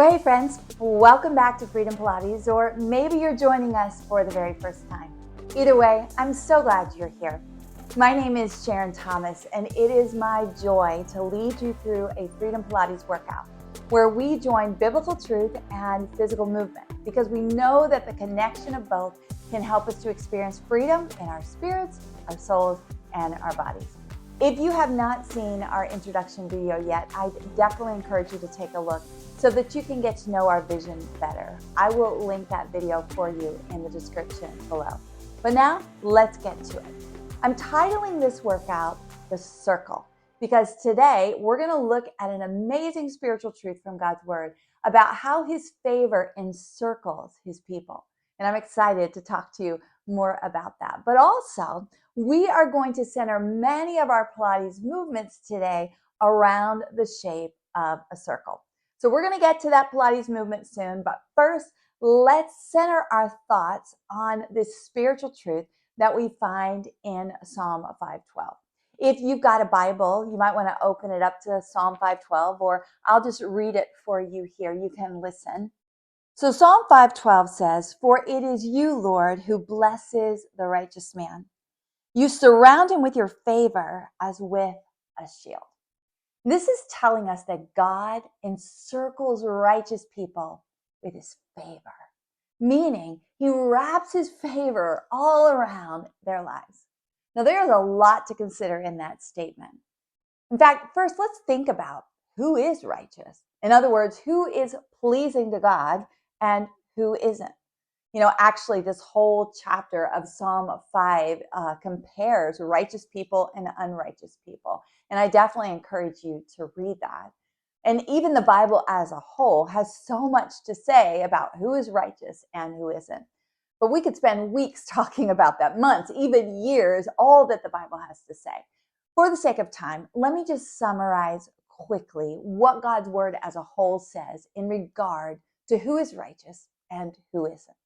Well, hey friends, welcome back to Freedom Pilates, or maybe you're joining us for the very first time. Either way, I'm so glad you're here. My name is Sharon Thomas, and it is my joy to lead you through a Freedom Pilates workout where we join biblical truth and physical movement because we know that the connection of both can help us to experience freedom in our spirits, our souls, and our bodies. If you have not seen our introduction video yet, I definitely encourage you to take a look so that you can get to know our vision better. I will link that video for you in the description below. But now, let's get to it. I'm titling this workout, The Circle, because today we're going to look at an amazing spiritual truth from God's Word about how His favor encircles His people. And I'm excited to talk to you more about that. But also, we are going to center many of our Pilates movements today around the shape of a circle. So we're going to get to that Pilates movement soon, but first, let's center our thoughts on this spiritual truth that we find in Psalm 512. If you've got a Bible, you might want to open it up to Psalm 512, or I'll just read it for you here. You can listen. So Psalm 512 says, "For it is you, Lord, who blesses the righteous man. You surround him with your favor as with a shield." This is telling us that God encircles righteous people with his favor, meaning he wraps his favor all around their lives. Now, there's a lot to consider in that statement. In fact, first, let's think about who is righteous. In other words, who is pleasing to God and who isn't. Actually, this whole chapter of Psalm 5 compares righteous people and unrighteous people. And I definitely encourage you to read that. And even the Bible as a whole has so much to say about who is righteous and who isn't. But we could spend weeks talking about that, months, even years, all that the Bible has to say. For the sake of time, let me just summarize quickly what God's Word as a whole says in regard to who is righteous and who isn't.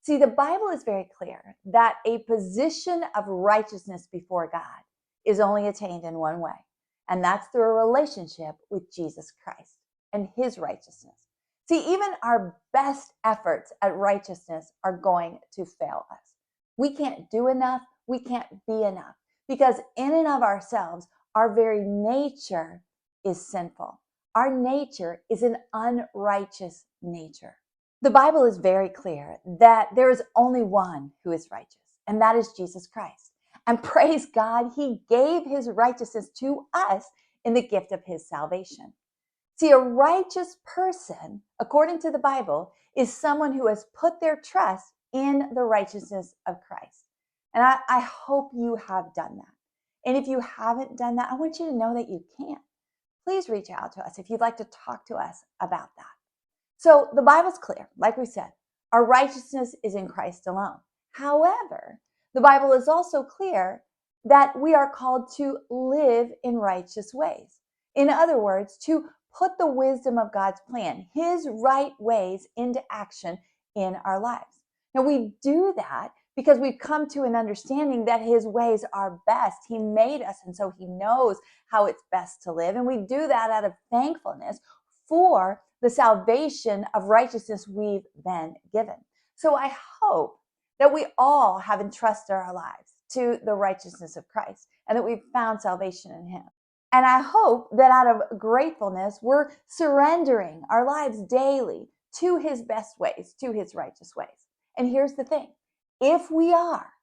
See, the Bible is very clear that a position of righteousness before God is only attained in one way, and that's through a relationship with Jesus Christ and his righteousness. See, even our best efforts at righteousness are going to fail us. We can't do enough, we can't be enough, because in and of ourselves, our very nature is sinful. Our nature is an unrighteous nature. The Bible is very clear that there is only one who is righteous, and that is Jesus Christ. And praise God, he gave his righteousness to us in the gift of his salvation. See, a righteous person, according to the Bible, is someone who has put their trust in the righteousness of Christ. And I hope you have done that. And if you haven't done that, I want you to know that you can. Please reach out to us if you'd like to talk to us about that. So the Bible's clear, like we said, our righteousness is in Christ alone. However, the Bible is also clear that we are called to live in righteous ways. In other words, to put the wisdom of God's plan, his right ways, into action in our lives. Now, we do that because we've come to an understanding that his ways are best. He made us, and so he knows how it's best to live. And we do that out of thankfulness for the salvation of righteousness we've been given. So I hope that we all have entrusted our lives to the righteousness of Christ and that we've found salvation in him. And I hope that out of gratefulness, we're surrendering our lives daily to his best ways, to his righteous ways. And here's the thing. If we are,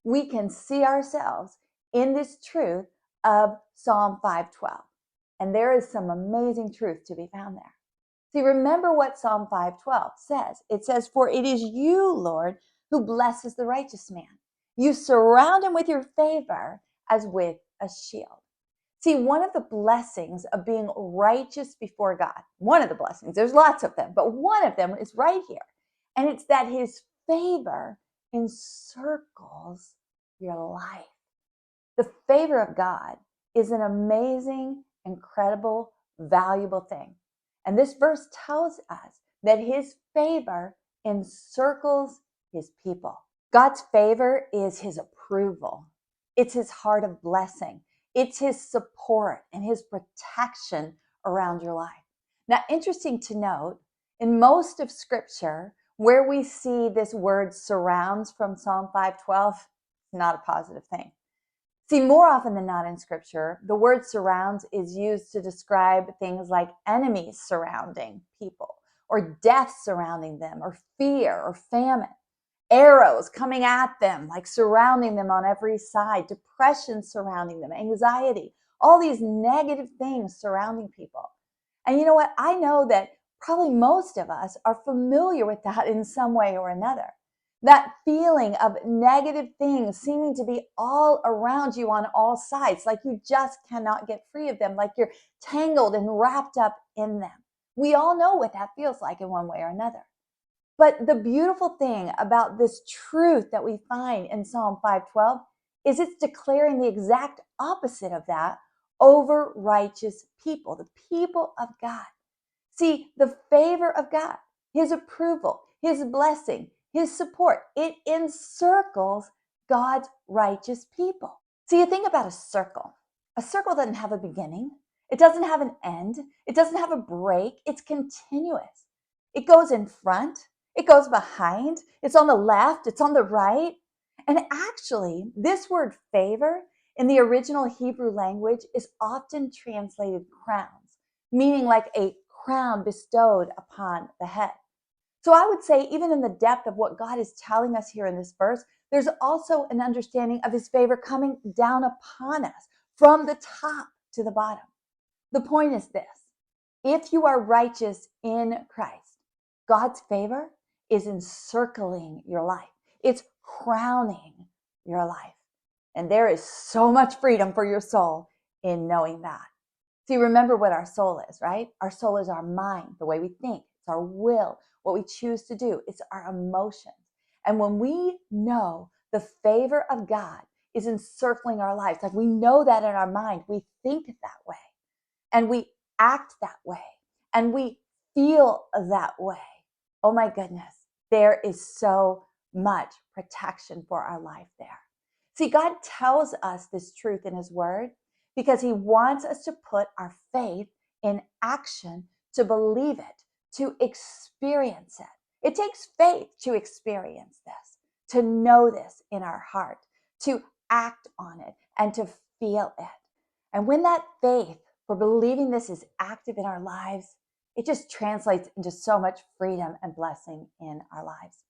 we can see ourselves in this truth of Psalm 512. And there is some amazing truth to be found there. See, remember what Psalm 512 says. It says, "For it is you, Lord, who blesses the righteous man. You surround him with your favor as with a shield." See, one of the blessings of being righteous before God, one of the blessings, there's lots of them, but one of them is right here. And it's that his favor encircles your life. The favor of God is an amazing, incredible, valuable thing. And this verse tells us that his favor encircles his people. God's favor is his approval. It's his heart of blessing. It's his support and his protection around your life. Now, interesting to note In most of Scripture, where we see this word surrounds from Psalm 5:12, it's not a positive thing. See, more often than not in Scripture, the word surrounds is used to describe things like enemies surrounding people, or death surrounding them, or fear, or famine, arrows coming at them, like surrounding them on every side, depression surrounding them, anxiety, all these negative things surrounding people. And you know what? I know that probably most of us are familiar with that in some way or another. That feeling of negative things seeming to be all around you on all sides, like you just cannot get free of them, like you're tangled and wrapped up in them. We all know what that feels like in one way or another. But the beautiful thing about this truth that we find in Psalm 5:12 is it's declaring the exact opposite of that over righteous people, the people of God. See, the favor of God, his approval, his blessing, his support, it encircles God's righteous people. See, you think about a circle. A circle doesn't have a beginning. It doesn't have an end. It doesn't have a break. It's continuous. It goes in front. It goes behind. It's on the left. It's on the right. And actually, this word favor in the original Hebrew language is often translated crowns, meaning like a crown bestowed upon the head. So I would say, even in the depth of what God is telling us here in this verse, there's also an understanding of his favor coming down upon us from the top to the bottom. The point is this: if you are righteous in Christ, God's favor is encircling your life. It's crowning your life. And there is so much freedom for your soul in knowing that. See, remember what our soul is, right? Our soul is our mind, the way we think. It's our will, what we choose to do. It's our emotions. And when we know the favor of God is encircling our lives, like we know that in our mind, we think that way, and we act that way, and we feel that way. Oh my goodness, there is so much protection for our life there. See, God tells us this truth in his word because he wants us to put our faith in action, to believe it, to experience it. It takes faith to experience this, to know this in our heart, to act on it, and to feel it. And when that faith for believing this is active in our lives, it just translates into so much freedom and blessing in our lives.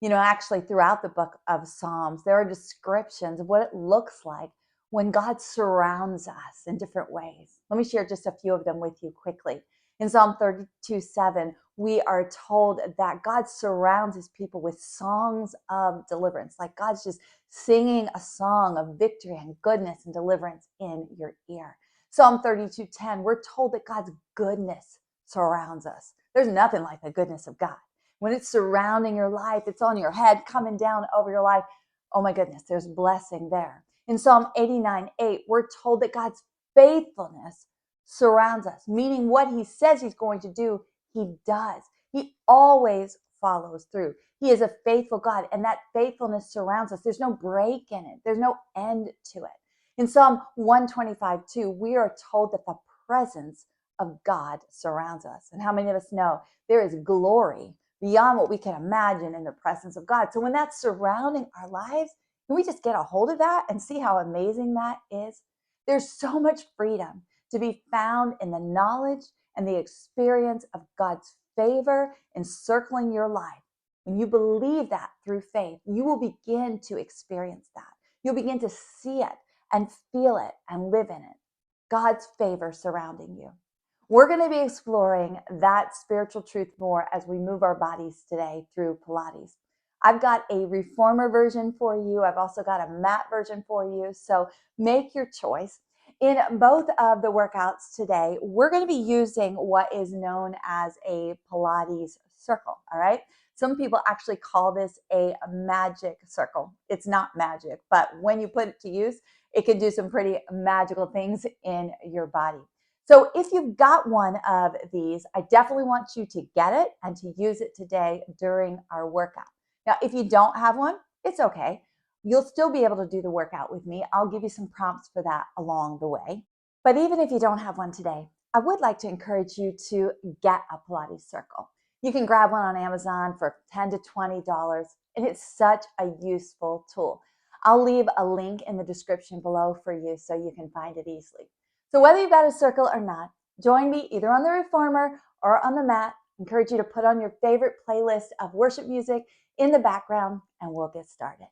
You know, actually, throughout the book of Psalms, there are descriptions of what it looks like when God surrounds us in different ways. Let me share just a few of them with you quickly. In Psalm 32:7, we are told that God surrounds his people with songs of deliverance, like God's just singing a song of victory and goodness and deliverance in your ear. Psalm 32:10, we're told that God's goodness surrounds us. There's nothing like the goodness of God. When it's surrounding your life, it's on your head, coming down over your life. Oh my goodness, there's blessing there. In Psalm 89:8, we're told that God's faithfulness surrounds us, meaning what he says he's going to do, he does. He always follows through. He is a faithful God, and that faithfulness surrounds us. There's no break in it. There's no end to it. In Psalm 125:2, we are told that the presence of God surrounds us. And how many of us know there is glory beyond what we can imagine in the presence of God? So when that's surrounding our lives, can we just get a hold of that and see how amazing that is? There's so much freedom to be found in the knowledge and the experience of God's favor encircling your life. When you believe that through faith, you will begin to experience that. You'll begin to see it and feel it and live in it. God's favor surrounding you. We're going to be exploring that spiritual truth more as we move our bodies today through Pilates. I've got a reformer version for you. I've also got a mat version for you. So make your choice. In both of the workouts today, we're going to be using what is known as a Pilates circle. All right. Some people actually call this a magic circle. It's not magic, but when you put it to use, it can do some pretty magical things in your body. So if you've got one of these, I definitely want you to get it and to use it today during our workout. Now, if you don't have one, it's okay. You'll still be able to do the workout with me. I'll give you some prompts for that along the way. But even if you don't have one today, I would like to encourage you to get a Pilates circle. You can grab one on Amazon for $10 to $20, and it's such a useful tool. I'll leave a link in the description below for you so you can find it easily. So whether you've got a circle or not, join me either on the reformer or on the mat. I encourage you to put on your favorite playlist of worship music in the background, and we'll get started.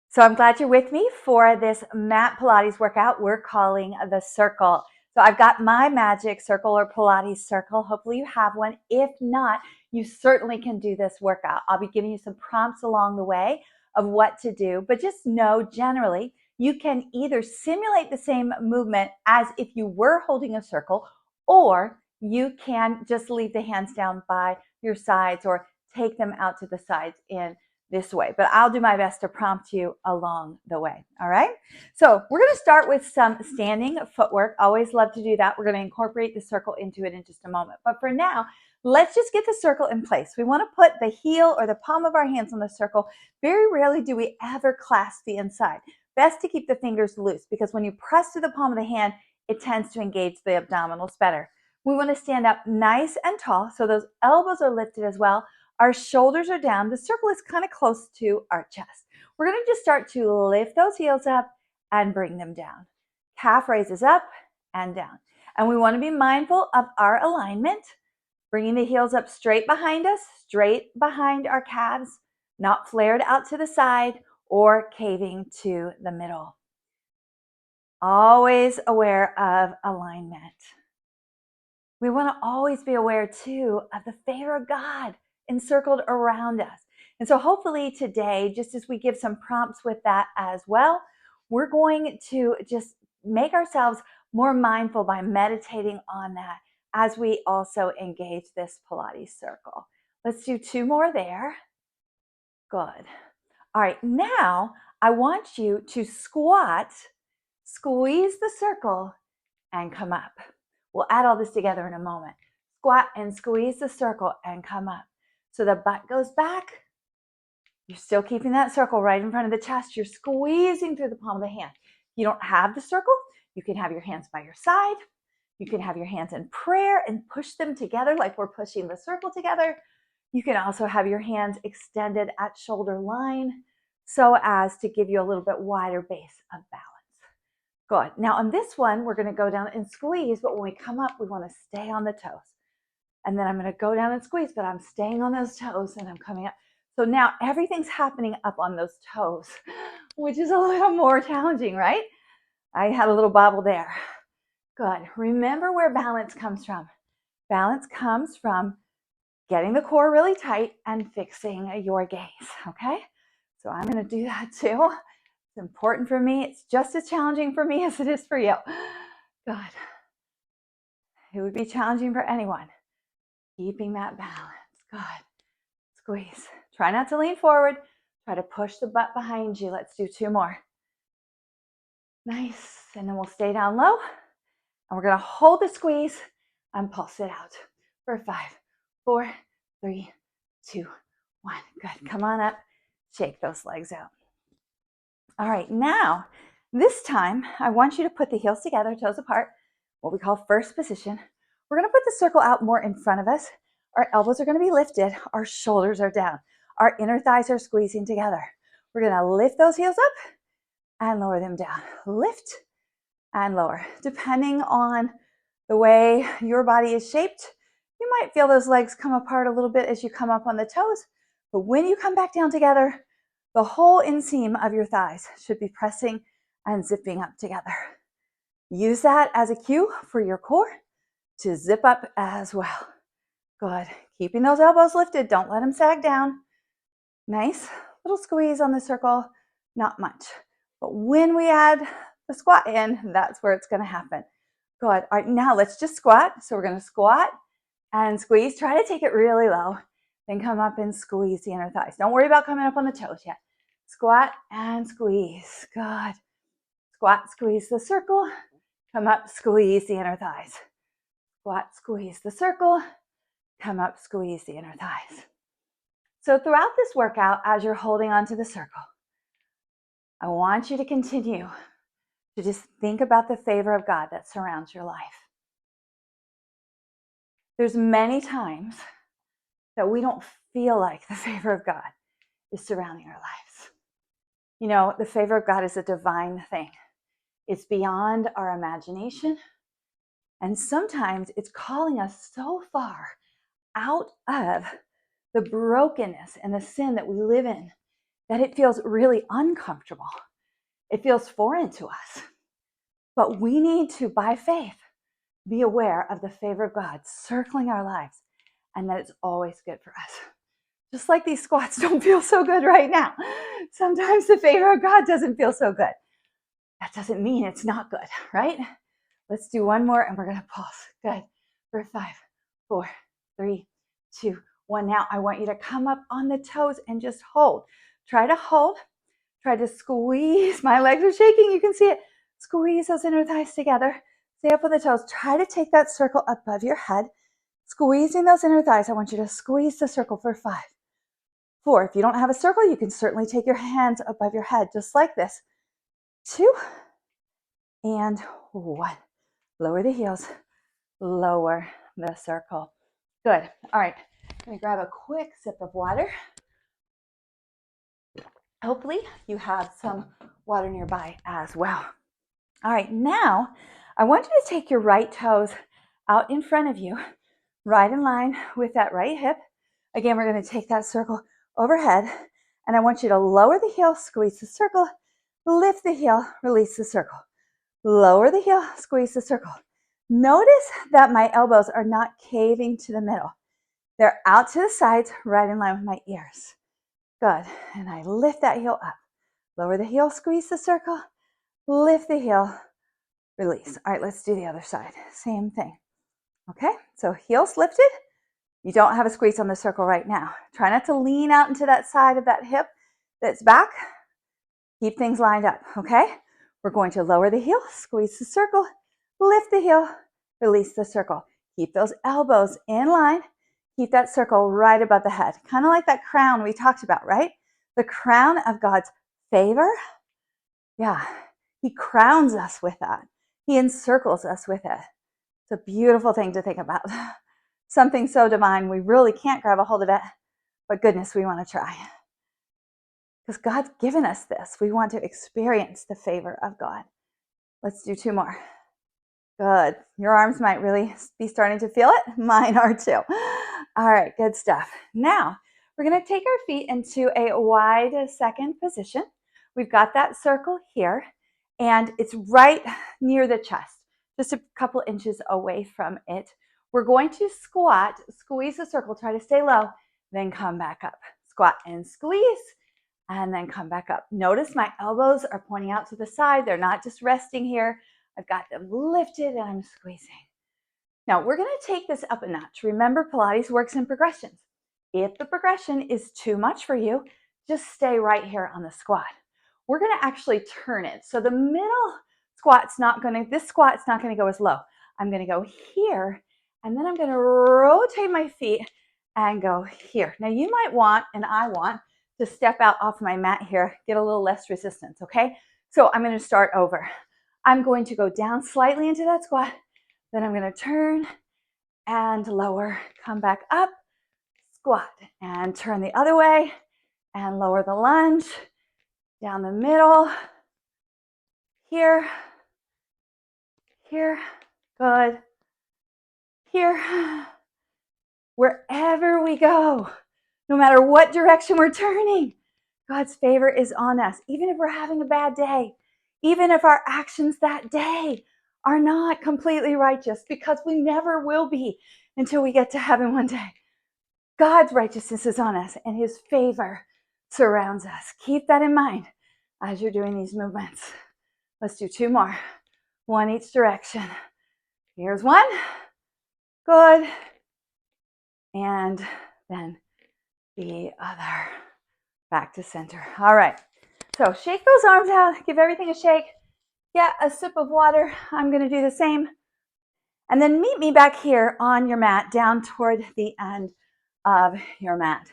So I'm glad you're with me for this Mat Pilates workout we're calling the Circle. So I've got my magic circle or Pilates circle. Hopefully you have one. If not, you certainly can do this workout. I'll be giving you some prompts along the way of what to do, but just know generally you can either simulate the same movement as if you were holding a circle, or you can just leave the hands down by your sides or take them out to the sides in this way, but I'll do my best to prompt you along the way. All right. So we're going to start with some standing footwork. Always love to do that. We're going to incorporate the circle into it in just a moment. But for now, let's just get the circle in place. We want to put the heel or the palm of our hands on the circle. Very rarely do we ever clasp the inside. Best to keep the fingers loose, because when you press to the palm of the hand, it tends to engage the abdominals better. We want to stand up nice and tall, so those elbows are lifted as well. Our shoulders are down. The circle is kind of close to our chest. We're going to just start to lift those heels up and bring them down. Calf raises up and down. And we want to be mindful of our alignment, bringing the heels up straight behind us, straight behind our calves, not flared out to the side or caving to the middle. Always aware of alignment. We want to always be aware too of the favor of God encircled around us. And so hopefully today, just as we give some prompts with that as well, we're going to just make ourselves more mindful by meditating on that as we also engage this Pilates circle. Let's do 2 more there. Good. All right, now I want you to squat, squeeze the circle, and come up. We'll add all this together in a moment. Squat and squeeze the circle and come up. So the butt goes back. You're still keeping that circle right in front of the chest. You're squeezing through the palm of the hand. If you don't have the circle, you can have your hands by your side. You can have your hands in prayer and push them together like we're pushing the circle together. You can also have your hands extended at shoulder line so as to give you a little bit wider base of balance. Good. Now on this one, we're going to go down and squeeze, but when we come up, we want to stay on the toes. And then I'm going to go down and squeeze, but I'm staying on those toes and I'm coming up. So now everything's happening up on those toes, which is a little more challenging, right? I had a little bobble there. Good. Remember where balance comes from. Balance comes from getting the core really tight and fixing your gaze, okay? So I'm going to do that too. It's important for me. It's just as challenging for me as it is for you. Good. It would be challenging for anyone. Keeping that balance. Good. Squeeze. Try not to lean forward. Try to push the butt behind you. Let's do 2 more. Nice. And then we'll stay down low. And we're going to hold the squeeze and pulse it out for 5, 4, 3, 2, 1. Good. Come on up. Shake those legs out. All right. Now, this time, I want you to put the heels together, toes apart, what we call first position. We're going to put the circle out more in front of us. Our elbows are going to be lifted. Our shoulders are down. Our inner thighs are squeezing together. We're going to lift those heels up and lower them down. Lift and lower. Depending on the way your body is shaped, you might feel those legs come apart a little bit as you come up on the toes. But when you come back down together, the whole inseam of your thighs should be pressing and zipping up together. Use that as a cue for your core to zip up as well. Good. Keeping those elbows lifted. Don't let them sag down. Nice little squeeze on the circle. Not much. But when we add the squat in, that's where it's going to happen. Good. All right, now let's just squat. So we're going to squat and squeeze. Try to take it really low. Then come up and squeeze the inner thighs. Don't worry about coming up on the toes yet. Squat and squeeze. Good. Squat, squeeze the circle. Come up, squeeze the inner thighs. Squat, squeeze the circle. Come up, squeeze the inner thighs. So throughout this workout, as you're holding onto the circle, I want you to continue to just think about the favor of God that surrounds your life. There's many times that we don't feel like the favor of God is surrounding our lives. You know, the favor of God is a divine thing. It's beyond our imagination. And sometimes it's calling us so far out of the brokenness and the sin that we live in that it feels really uncomfortable. It feels foreign to us. But we need to, by faith, be aware of the favor of God circling our lives and that it's always good for us. Just like these squats don't feel so good right now. Sometimes the favor of God doesn't feel so good. That doesn't mean it's not good, right? Let's do one more and we're going to pause. Good. For 5, 4, 3, 2, 1. Now I want you to come up on the toes and just hold. Try to hold. Try to squeeze. My legs are shaking. You can see it. Squeeze those inner thighs together. Stay up on the toes. Try to take that circle above your head. Squeezing those inner thighs. I want you to squeeze the circle for 5, 4. If you don't have a circle, you can certainly take your hands above your head just like this. 2 and 1. Lower the heels. Lower the circle. Good. All right. I'm going to grab a quick sip of water. Hopefully you have some water nearby as well. All right. Now I want you to take your right toes out in front of you, right in line with that right hip. Again, we're going to take that circle overhead, and I want you to lower the heel, squeeze the circle, lift the heel, release the circle. Lower the heel, squeeze the circle. Notice that my elbows are not caving to the middle. They're out to the sides, right in line with my ears. Good. And I lift that heel up. Lower the heel, squeeze the circle, lift the heel, release. All right, let's do the other side. Same thing. Okay, so heels lifted. You don't have a squeeze on the circle right now. Try not to lean out into that side of that hip that's back. Keep things lined up, okay? We're going to lower the heel, squeeze the circle, lift the heel, release the circle. Keep those elbows in line. Keep that circle right above the head. Kind of like that crown we talked about, right? The crown of God's favor. Yeah, He crowns us with that. He encircles us with it. It's a beautiful thing to think about. Something so divine, we really can't grab a hold of it, but goodness, we want to try. Because God's given us this. We want to experience the favor of God. Let's do 2 more. Good. Your arms might really be starting to feel it. Mine are too. All right, good stuff. Now, we're going to take our feet into a wide second position. We've got that circle here, and it's right near the chest, just a couple inches away from it. We're going to squat, squeeze the circle, try to stay low, then come back up. Squat and squeeze, and then come back up. Notice my elbows are pointing out to the side. They're not just resting here. I've got them lifted and I'm squeezing. Now we're going to take this up a notch. Remember, Pilates works in progressions. If the progression is too much for you, just stay right here on the squat. We're going to actually turn it. So the middle squat's not going to, this squat's not going to go as low. I'm going to go here, and then I'm going to rotate my feet and go here. Now you might want, and I want, to step out off my mat here, get a little less resistance, okay? So I'm going to start over. I'm going to go down slightly into that squat, then I'm going to turn and lower, come back up, squat, and turn the other way, and lower the lunge, down the middle, here, here, good, here, wherever we go, no matter what direction we're turning, God's favor is on us, even if we're having a bad day, even if our actions that day are not completely righteous, because we never will be until we get to heaven one day. God's righteousness is on us, and His favor surrounds us. Keep that in mind as you're doing these movements. Let's do 2 more, 1 each direction. Here's 1. Good. And then the other. Back to center. All right. So shake those arms out. Give everything a shake. Get a sip of water. I'm going to do the same. And then meet me back here on your mat, down toward the end of your mat.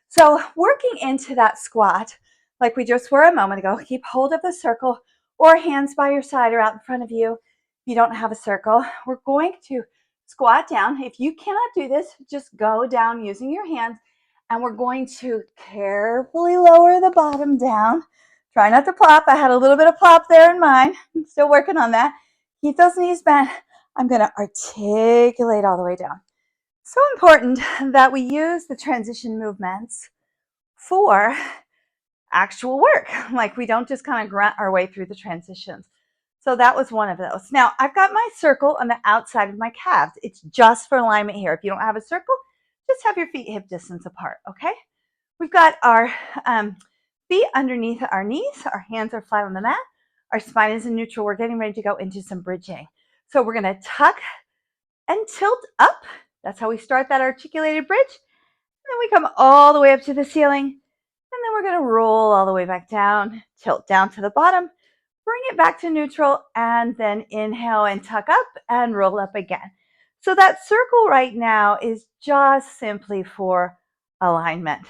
So working into that squat, like we just were a moment ago. Keep hold of the circle or hands by your side or out in front of you. If you don't have a circle, we're going to squat down. If you cannot do this, just go down using your hands, and we're going to carefully lower the bottom down. Try not to plop. I had a little bit of plop there in mine. I'm still working on that. Keep those knees bent. I'm going to articulate all the way down. So important that we use the transition movements for actual work. Like we don't just kind of grunt our way through the transitions. So that was one of those. Now I've got my circle on the outside of my calves. It's just for alignment here. If you don't have a circle, just have your feet hip distance apart, okay? We've got our feet underneath our knees. Our hands are flat on the mat. Our spine is in neutral. We're getting ready to go into some bridging. So we're going to tuck and tilt up. That's how we start that articulated bridge. And then we come all the way up to the ceiling. And then we're going to roll all the way back down, tilt down to the bottom, bring it back to neutral, and then inhale and tuck up and roll up again. So that circle right now is just simply for alignment.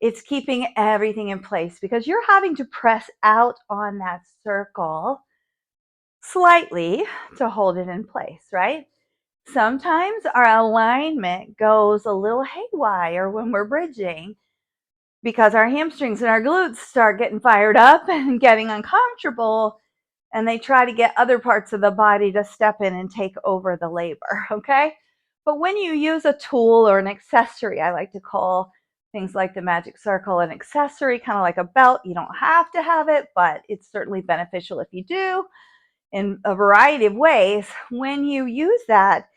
It's keeping everything in place because you're having to press out on that circle slightly to hold it in place, right? Sometimes our alignment goes a little haywire when we're bridging because our hamstrings and our glutes start getting fired up and getting uncomfortable, and they try to get other parts of the body to step in and take over the labor, okay? But when you use a tool or an accessory, I like to call things like the Magic Circle an accessory, kind of like a belt. You don't have to have it, but it's certainly beneficial if you do in a variety of ways. When you use that,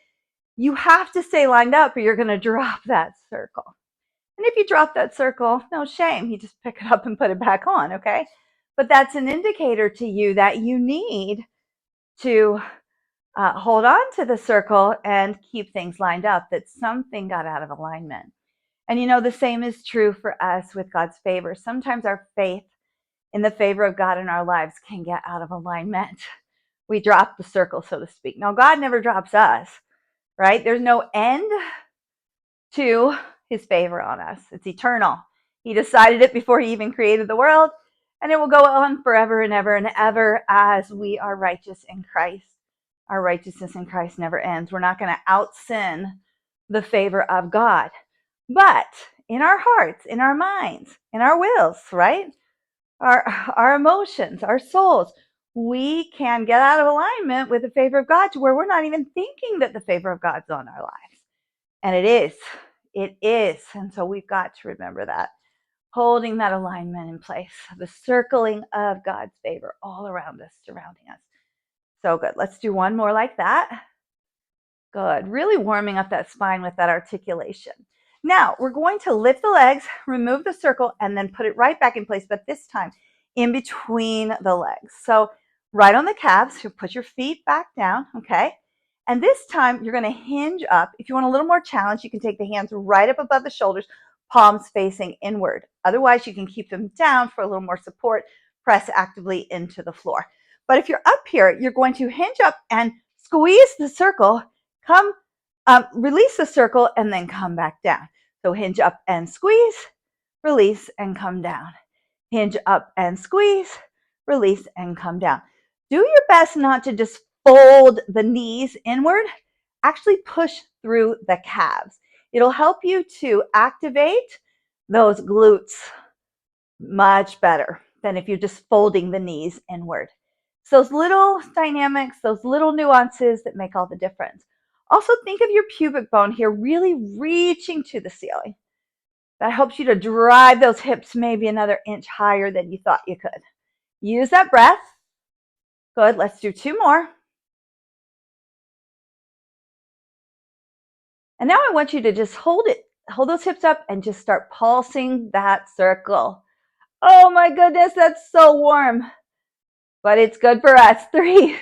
you have to stay lined up or you're going to drop that circle. And if you drop that circle, no shame. You just pick it up and put it back on, okay? But that's an indicator to you that you need to hold on to the circle and keep things lined up, that something got out of alignment. And you know, the same is true for us with God's favor. Sometimes our faith in the favor of God in our lives can get out of alignment. We drop the circle, so to speak. Now, God never drops us, right? There's no end to his favor on us. It's eternal. He decided it before he even created the world, and it will go on forever and ever and ever as we are righteous in Christ. Our righteousness in Christ never ends. We're not going to out-sin the favor of God. But in our hearts, in our minds, in our wills, right? Our emotions, our souls, we can get out of alignment with the favor of God to where we're not even thinking that the favor of God's on our lives. And it is. It is. And so we've got to remember that. Holding that alignment in place, the circling of God's favor all around us, surrounding us. So good. Let's do one more like that. Good. Really warming up that spine with that articulation. Now, we're going to lift the legs, remove the circle, and then put it right back in place, but this time in between the legs. So right on the calves, you put your feet back down, okay? And this time, you're going to hinge up. If you want a little more challenge, you can take the hands right up above the shoulders, palms facing inward. Otherwise, you can keep them down for a little more support. Press actively into the floor. But if you're up here, you're going to hinge up and squeeze the circle, release the circle, and then come back down. So hinge up and squeeze, release, and come down. Hinge up and squeeze, release, and come down. Do your best not to just fold the knees inward. Actually push through the calves. It'll help you to activate those glutes much better than if you're just folding the knees inward. It's those little dynamics, those little nuances that make all the difference. Also, think of your pubic bone here really reaching to the ceiling. That helps you to drive those hips maybe another inch higher than you thought you could. Use that breath. Good. Let's do two more. And now I want you to just hold those hips up and just start pulsing that circle. Oh my goodness, that's so warm. But it's good for us. 3,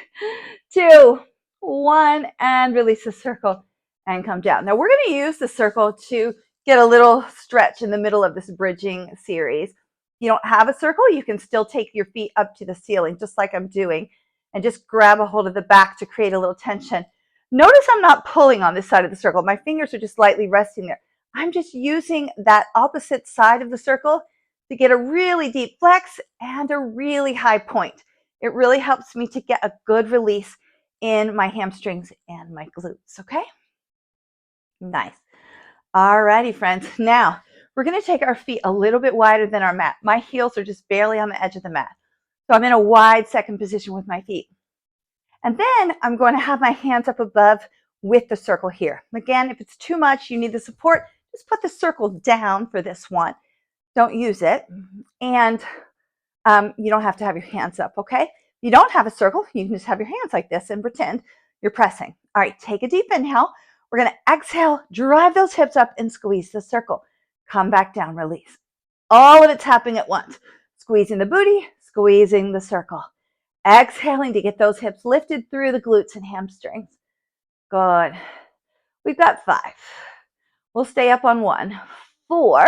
2, 1, and release the circle and come down. Now we're going to use the circle to get a little stretch in the middle of this bridging series. If you don't have a circle, you can still take your feet up to the ceiling, just like I'm doing, and just grab a hold of the back to create a little tension. Notice I'm not pulling on this side of the circle. My fingers are just lightly resting there. I'm just using that opposite side of the circle to get a really deep flex and a really high point. It really helps me to get a good release in my hamstrings and my glutes, okay? Nice. All righty, friends. Now, we're going to take our feet a little bit wider than our mat. My heels are just barely on the edge of the mat. So I'm in a wide second position with my feet. And then I'm going to have my hands up above with the circle here. Again, if it's too much, you need the support, just put the circle down for this one. Don't use it. And you don't have to have your hands up, okay? If you don't have a circle, you can just have your hands like this and pretend you're pressing. All right, take a deep inhale. We're going to exhale, drive those hips up and squeeze the circle. Come back down, release. All of it's happening at once. Squeezing the booty, squeezing the circle. Exhaling to get those hips lifted through the glutes and hamstrings. Good. We've got 5. We'll stay up on 1. 4,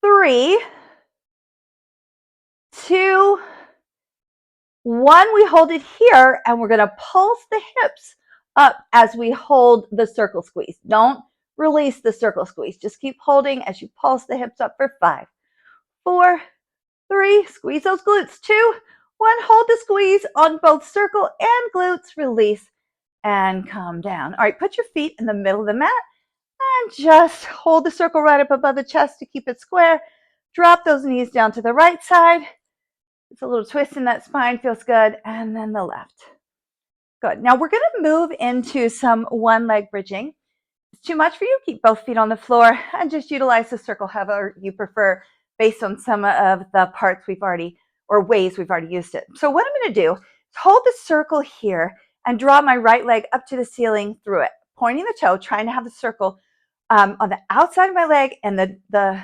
3, 2, 1. We hold it here, and we're going to pulse the hips up as we hold the circle squeeze. Don't release the circle squeeze. Just keep holding as you pulse the hips up for 5, 4, 3, squeeze those glutes. 2, 1, hold the squeeze on both circle and glutes. Release and come down. All right, put your feet in the middle of the mat and just hold the circle right up above the chest to keep it square. Drop those knees down to the right side. It's a little twist in that spine, feels good. And then the left. Good. Now we're going to move into some one leg bridging. If it's too much for you, keep both feet on the floor and just utilize the circle however you prefer based on some of the parts we've already, or ways we've already used it. So what I'm going to do is hold the circle here and draw my right leg up to the ceiling through it, pointing the toe, trying to have the circle on the outside of my leg and the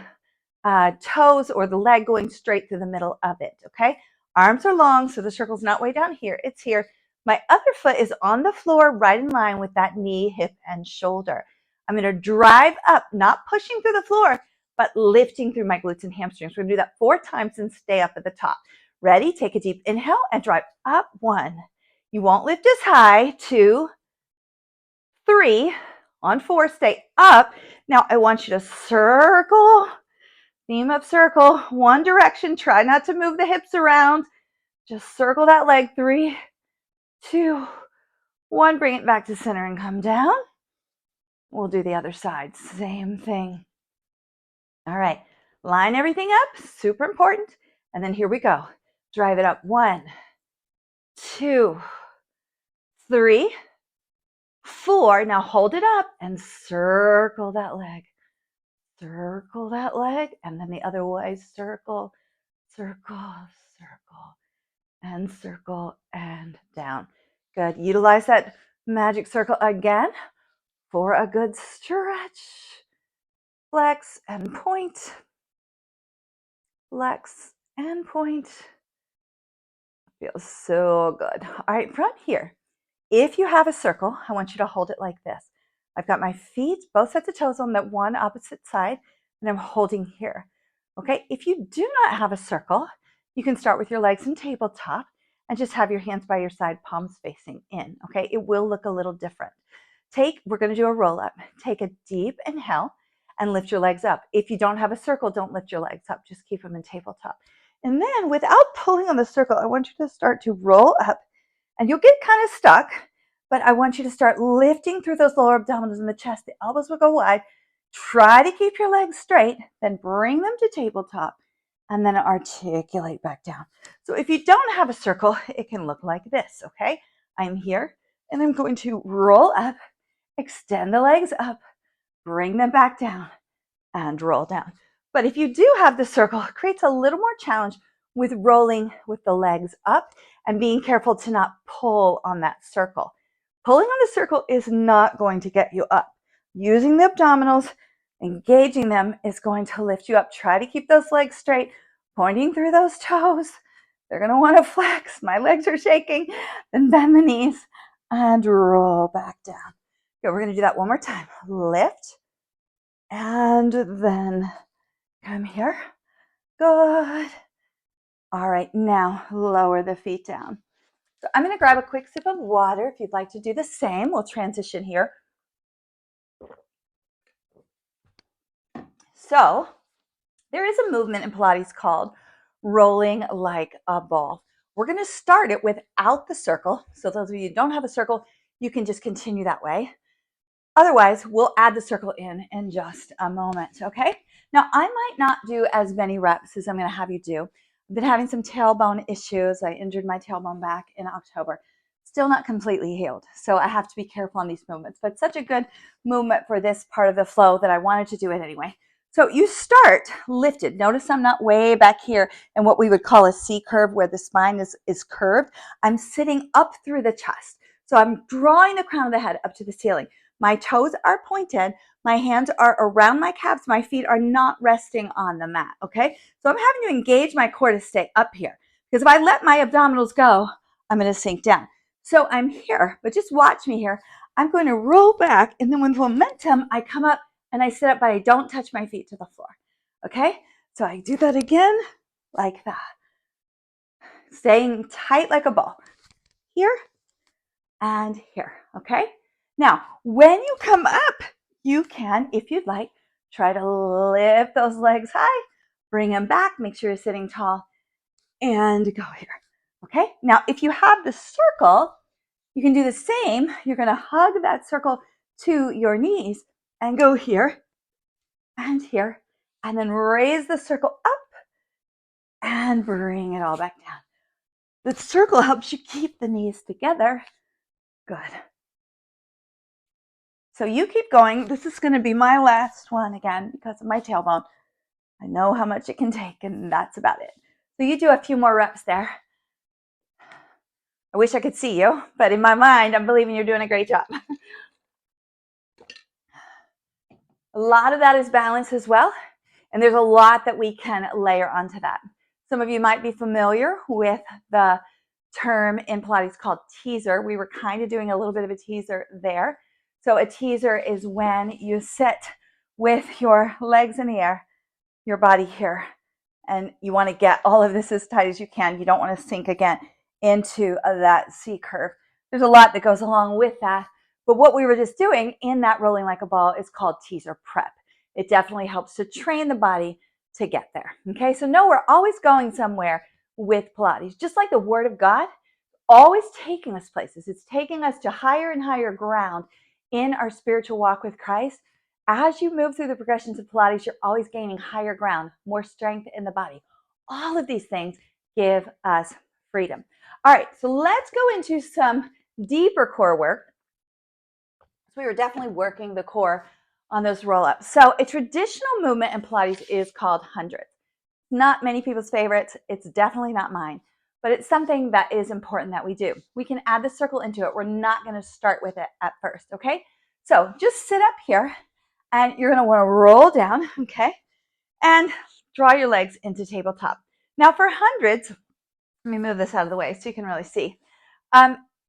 toes or the leg going straight through the middle of it, okay? Arms are long, so the circle's not way down here. It's here. My other foot is on the floor right in line with that knee, hip, and shoulder. I'm going to drive up, not pushing through the floor, but lifting through my glutes and hamstrings. We're going to do that 4 times and stay up at the top. Ready? Take a deep inhale and drive up. 1. You won't lift as high. 2, 3. On 4, stay up. Now I want you to circle. Theme of circle, one direction. Try not to move the hips around. Just circle that leg. 3, 2, 1. Bring it back to center and come down. We'll do the other side. Same thing. All right. Line everything up. Super important. And then here we go. Drive it up. 1, 2, 3, 4. Now hold it up and circle that leg. Circle that leg. And then the other way. Circle, circle, circle. And circle and down. Good. Utilize that magic circle again for a good stretch. Flex and point. Flex and point. Feels so good. All right, from here, if you have a circle, I want you to hold it like this. I've got my feet, both sets of toes on that one opposite side, and I'm holding here. Okay, if you do not have a circle, you can start with your legs in tabletop and just have your hands by your side, palms facing in. Okay, it will look a little different. We're going to do a roll up. Take a deep inhale and lift your legs up. If you don't have a circle, don't lift your legs up. Just keep them in tabletop. And then without pulling on the circle, I want you to start to roll up, and you'll get kind of stuck, but I want you to start lifting through those lower abdominals in the chest. The elbows will go wide. Try to keep your legs straight, then bring them to tabletop, and then articulate back down. So if you don't have a circle, it can look like this, okay? I'm here, and I'm going to roll up, extend the legs up, bring them back down, and roll down. But if you do have the circle, it creates a little more challenge with rolling with the legs up and being careful to not pull on that circle. Pulling on the circle is not going to get you up. Using the abdominals, engaging them is going to lift you up. Try to keep those legs straight, pointing through those toes. They're going to want to flex. My legs are shaking. Then bend the knees and roll back down. Okay, we're going to do that one more time. Lift and then come here. Good. All right, now lower the feet down. So I'm going to grab a quick sip of water. If you'd like to do the same, we'll transition here. So There is a movement in Pilates called rolling like a ball. We're going to start it without the circle. So those of you who don't have a circle, you can just continue that way. Otherwise, we'll add the circle in just a moment, okay? Now, I might not do as many reps as I'm going to have you do. I've been having some tailbone issues. I injured my tailbone back in October. Still not completely healed, so I have to be careful on these movements. But such a good movement for this part of the flow that I wanted to do it anyway. So you start lifted. Notice I'm not way back here in what we would call a C curve where the spine is curved. I'm sitting up through the chest. So I'm drawing the crown of the head up to the ceiling. My toes are pointed. My hands are around my calves. My feet are not resting on the mat, okay? So I'm having to engage my core to stay up here because if I let my abdominals go, I'm going to sink down. So I'm here, but just watch me here. I'm going to roll back, and then with momentum, I come up and I sit up, but I don't touch my feet to the floor, okay? So I do that again like that. Staying tight like a ball. Here and here, okay? Now, when you come up, you can, if you'd like, try to lift those legs high, bring them back, make sure you're sitting tall, and go here, okay? Now, if you have the circle, you can do the same. You're gonna hug that circle to your knees and go here and here, and then raise the circle up and bring it all back down. The circle helps you keep the knees together. Good. So you keep going. This is going to be my last one again because of my tailbone. I know how much it can take, and that's about it. So you do a few more reps there. I wish I could see you, but in my mind, I'm believing you're doing a great job. A lot of that is balance as well, and there's a lot that we can layer onto that. Some of you might be familiar with the term in Pilates called teaser. We were kind of doing a little bit of a teaser there. So a teaser is when you sit with your legs in the air, your body here, and you want to get all of this as tight as you can. You don't want to sink again into that C curve. There's a lot that goes along with that. But what we were just doing in that rolling like a ball is called teaser prep. It definitely helps to train the body to get there. Okay, so no, we're always going somewhere with Pilates. Just like the Word of God, always taking us places. It's taking us to higher and higher ground in our spiritual walk with Christ. As you move through the progressions of Pilates, you're always gaining higher ground, more strength in the body. All of these things give us freedom. All right, so let's go into some deeper core work. So we were definitely working the core on those roll-ups. So a traditional movement in Pilates is called hundreds. Not many people's favorites. It's definitely not mine, but it's something that is important that we do. We can add the circle into it. We're not going to start with it at first, okay? So just sit up here, and you're going to want to roll down, okay? And draw your legs into tabletop. Now for hundreds, let me move this out of the way so you can really see.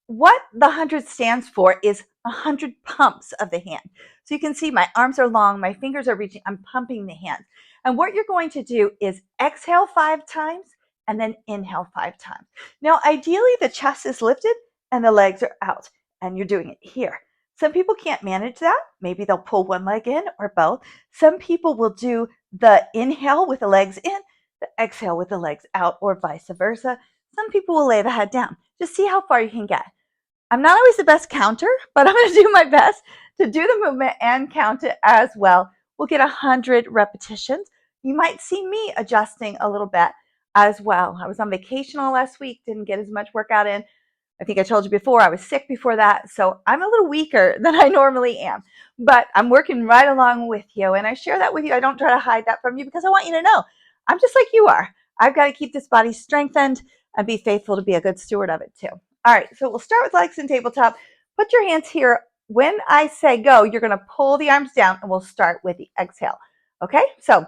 What the 100 stands for is 100 pumps of the hand. So you can see my arms are long, my fingers are reaching, I'm pumping the hand. And what you're going to do is exhale 5 times and then inhale 5 times. Now, ideally, the chest is lifted and the legs are out, and you're doing it here. Some people can't manage that. Maybe they'll pull one leg in or both. Some people will do the inhale with the legs in, the exhale with the legs out, or vice versa. Some people will lay the head down. Just see how far you can get. I'm not always the best counter, but I'm going to do my best to do the movement and count it as well. We'll get 100 repetitions. You might see me adjusting a little bit as well. I was on vacation all last week, didn't get as much workout in. I think I told you before, I was sick before that, so I'm a little weaker than I normally am. But I'm working right along with you, and I share that with you. I don't try to hide that from you because I want you to know I'm just like you are. I've got to keep this body strengthened and be faithful to be a good steward of it too. All right, so we'll start with legs in tabletop. Put your hands here. When I say go, you're going to pull the arms down, and we'll start with the exhale. Okay, so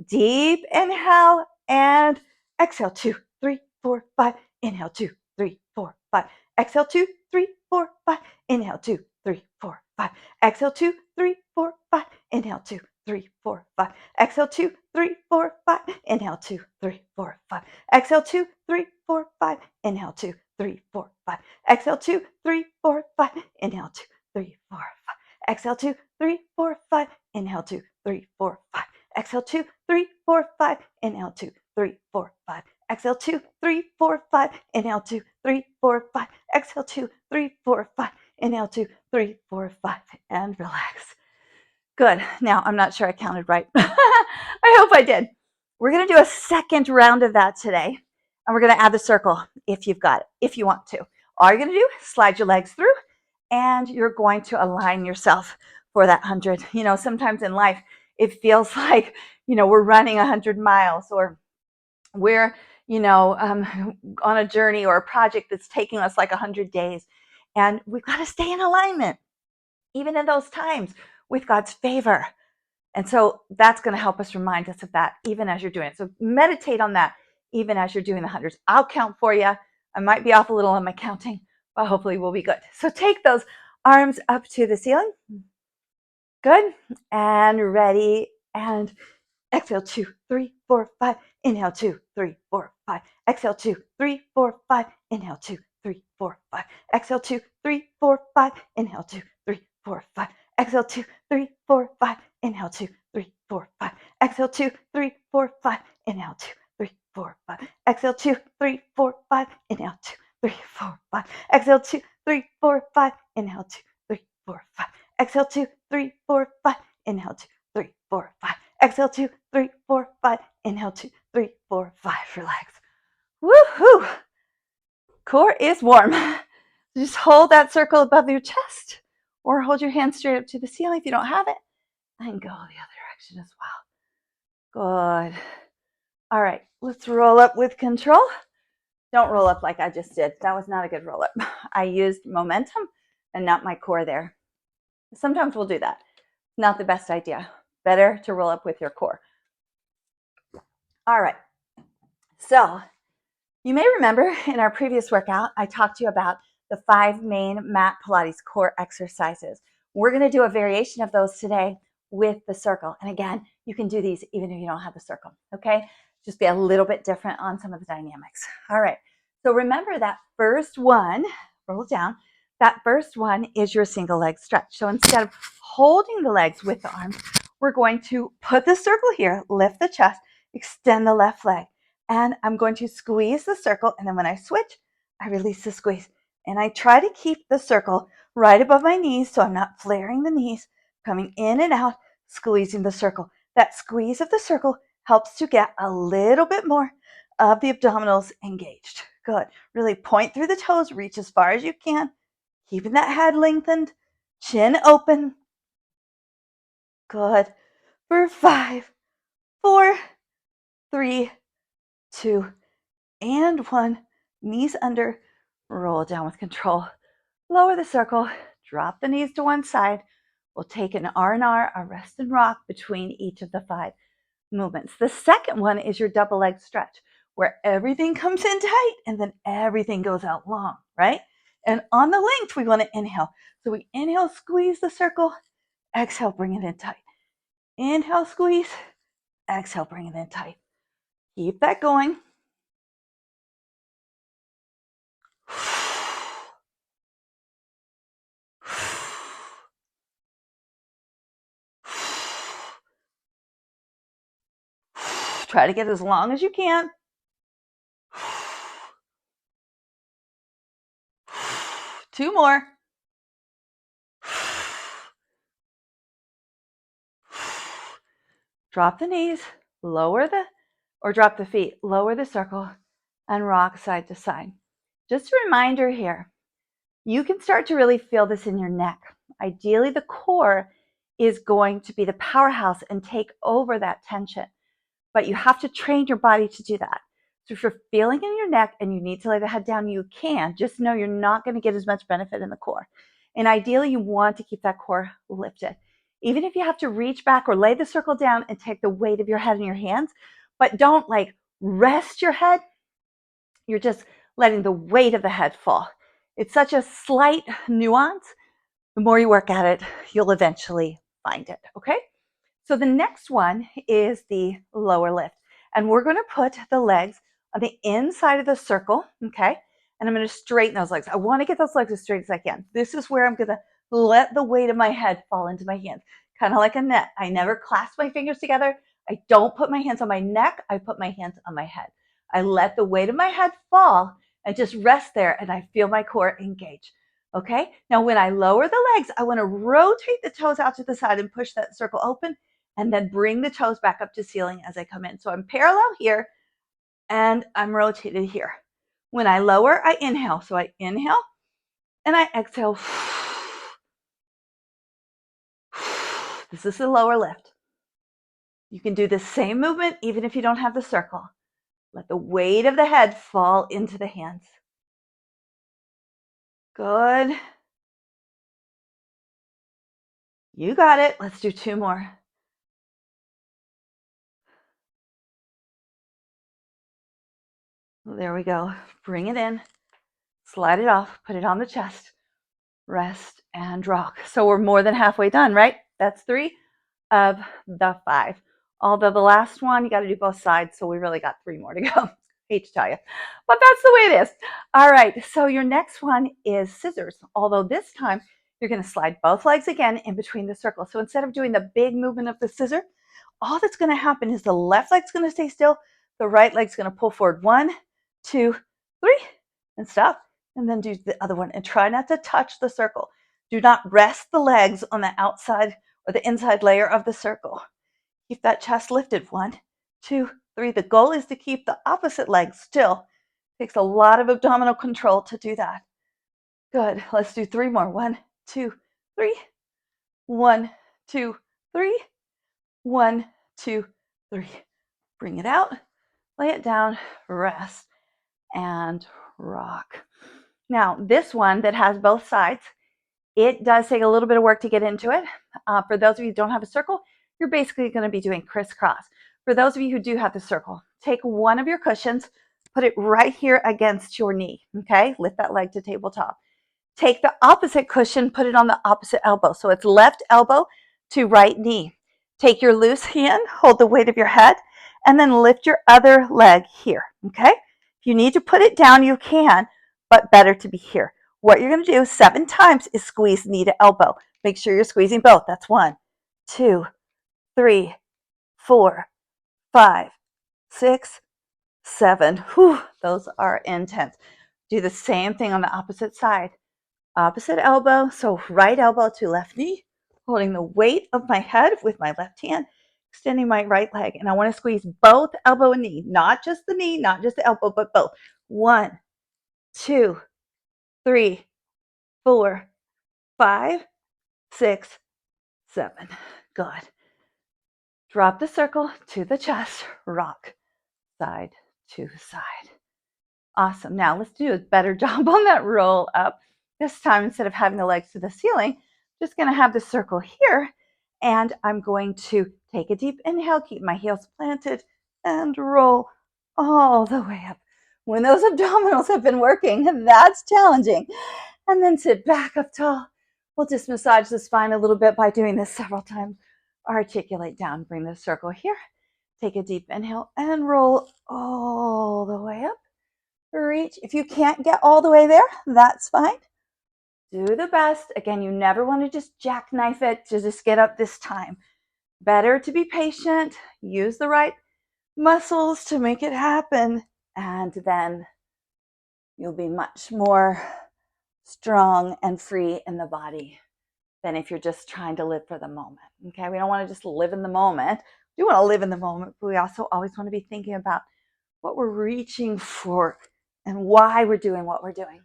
deep inhale and exhale. 2, 3, 4, 5. Inhale. 2, 3, 4, 5. Exhale. 2, 3, 4, 5. Inhale. 2, 3, 4, 5. Exhale. 2, 3, 4, 5. Inhale. 2, 3, 4, 5. Exhale. 2, 3, 4, 5. Inhale. 2, 3, 4, 5. Exhale. 2, 3, 4, 5. Inhale. 2, 3, 4, 5. Exhale. 2, 3, 4, 5. Inhale. 2, 3, 4, 5. Exhale. 2, 3, 4, 5. Inhale. 2, 3, 4, 5. Exhale. 2, 3, 4, 5. Inhale, 2, 3, 4, 5. Exhale, 2, 3, 4, 5. Inhale, 2, 3, 4, 5. Exhale, 2, 3, 4, 5. Inhale, 2, 3, 4, 5. And relax. Good. Now, I'm not sure I counted right. I hope I did. We're going to do a second round of that today. And we're going to add the circle if you've got it, if you want to. All you're going to do is slide your legs through and you're going to align yourself for that 100. You know, sometimes in life, it feels like, you know, we're running 100 miles or we're, you know, on a journey or a project that's taking us like 100 days. And we've got to stay in alignment, even in those times, with God's favor. And so that's going to help us remind us of that even as you're doing it. So meditate on that even as you're doing the hundreds. I'll count for you. I might be off a little on my counting, but hopefully we'll be good. So take those arms up to the ceiling. Good. And ready. And exhale, 2, 3, 4, 5. Inhale, 2, 3, 4, 5. Exhale, 2, 3, 4, 5. Inhale, 2, 3, 4, 5. Exhale, 2, 3, 4, 5. Inhale, 2, 3, 4, 5. Exhale, 2, 3, 4, 5. Inhale, 2, 3, 4, 5. Exhale, 2, 3, 4, 5. Inhale, 2, 3, 4, 5. Exhale, 2, 3, 4, 5. Inhale, 2, 3, 4, 5. Exhale, 2, 3, 4, 5. Inhale, 2, 3, 4, 5. Exhale, 2, 3, 4, 5. Inhale, 2, 3, 4, 5. Exhale, 2, 3, 4, 5. Inhale, 2, 3, 4, 5. Relax. Woohoo! Core is warm. Just hold that circle above your chest or hold your hand straight up to the ceiling if you don't have it and go the other direction as well. Good. All right, let's roll up with control. Don't roll up like I just did. That was not a good roll up. I used momentum and not my core there. Sometimes we'll do that. Not the best idea. Better to roll up with your core. All right. So you may remember in our previous workout, I talked to you about the 5 main Mat Pilates core exercises. We're going to do a variation of those today with the circle. And again, you can do these even if you don't have the circle, okay? Just be a little bit different on some of the dynamics. All right. So remember that first one, roll it down. That first one is your single leg stretch. So instead of holding the legs with the arms, we're going to put the circle here, lift the chest, extend the left leg. And I'm going to squeeze the circle. And then when I switch, I release the squeeze. And I try to keep the circle right above my knees so I'm not flaring the knees, coming in and out, squeezing the circle. That squeeze of the circle helps to get a little bit more of the abdominals engaged. Good. Really point through the toes, reach as far as you can, keeping that head lengthened, chin open. Good. For 5, 4, 3, 2, and 1. Knees under, roll down with control. Lower the circle, drop the knees to one side. We'll take an R&R, a rest and rock between each of the 5 movements. The second one is your double leg stretch, where everything comes in tight and then everything goes out long, right? And on the length, we want to inhale. So we inhale, squeeze the circle, exhale, bring it in tight. Inhale, squeeze, exhale, bring it in tight. Keep that going. Try to get as long as you can. Two more. Drop the knees, drop the feet, lower the circle, and rock side to side. Just a reminder here, you can start to really feel this in your neck. Ideally, the core is going to be the powerhouse and take over that tension, but you have to train your body to do that. So if you're feeling in your neck and you need to lay the head down, you can. Just know you're not going to get as much benefit in the core. And ideally, you want to keep that core lifted. Even if you have to reach back or lay the circle down and take the weight of your head in your hands, but don't like rest your head. You're just letting the weight of the head fall. It's such a slight nuance. The more you work at it, you'll eventually find it, okay? So the next one is the lower lift. And we're going to put the legs on the inside of the circle, okay? And I'm going to straighten those legs. I want to get those legs as straight as I can. This is where I'm going to let the weight of my head fall into my hands, kind of like a net. I never clasp my fingers together. I don't put my hands on my neck. I put my hands on my head. I let the weight of my head fall and just rest there, and I feel my core engage. Okay, now when I lower the legs, I want to rotate the toes out to the side and push that circle open, and then bring the toes back up to ceiling as I come in. So I'm parallel here, and I'm rotated here. When I lower, I inhale. So I inhale, and I exhale. This is the lower lift. You can do the same movement even if you don't have the circle. Let the weight of the head fall into the hands. Good. You got it. Let's do 2 more. There we go. Bring it in. Slide it off. Put it on the chest. Rest and rock. So we're more than halfway done, right? That's 3 of the 5. Although the last one, you got to do both sides, so we really got 3 more to go. Hate to tell you, but that's the way it is. All right, so your next one is scissors, although this time you're going to slide both legs again in between the circle. So instead of doing the big movement of the scissor, all that's going to happen is the left leg's going to stay still, the right leg's going to pull forward 1, 2, 3, and stop, and then do the other one, and try not to touch the circle. Do not rest the legs on the outside or the inside layer of the circle. Keep that chest lifted. 1, 2, 3. The goal is to keep the opposite leg still. It takes a lot of abdominal control to do that. Good. Let's do 3 more. 1, 2, 3. 1, 2, 3. 1, 2, 3. Bring it out. Lay it down. Rest and rock. Now, this one that has both sides, it does take a little bit of work to get into it. For those of you who don't have a circle, you're basically going to be doing crisscross. For those of you who do have the circle, take one of your cushions, put it right here against your knee, okay? Lift that leg to tabletop. Take the opposite cushion, put it on the opposite elbow. So it's left elbow to right knee. Take your loose hand, hold the weight of your head, and then lift your other leg here, okay? If you need to put it down, you can, but better to be here. What you're going to do 7 times is squeeze knee to elbow. Make sure you're squeezing both. That's 1, 2, 3, 4, 5, 6, 7. Whew, those are intense. Do the same thing on the opposite side. Opposite elbow, so right elbow to left knee, holding the weight of my head with my left hand, extending my right leg. And I want to squeeze both elbow and knee, not just the knee, not just the elbow, but both. 1, 2, 3, 4, 5, 6, 7. Good. Drop the circle to the chest, rock side to side. Awesome. Now let's do a better job on that roll up. This time, instead of having the legs to the ceiling, I'm just going to have the circle here, and I'm going to take a deep inhale, keep my heels planted, and roll all the way up. When those abdominals have been working, that's challenging. And then sit back up tall. We'll just massage the spine a little bit by doing this several times. Articulate down, bring the circle here. Take a deep inhale and roll all the way up. Reach. If you can't get all the way there, that's fine. Do the best. Again, you never want to just jackknife it to just get up this time. Better to be patient, use the right muscles to make it happen, and then you'll be much more strong and free in the body than if you're just trying to live for the moment. Okay, we don't want to just live in the moment. We want to live in the moment, but we also always want to be thinking about what we're reaching for and why we're doing what we're doing.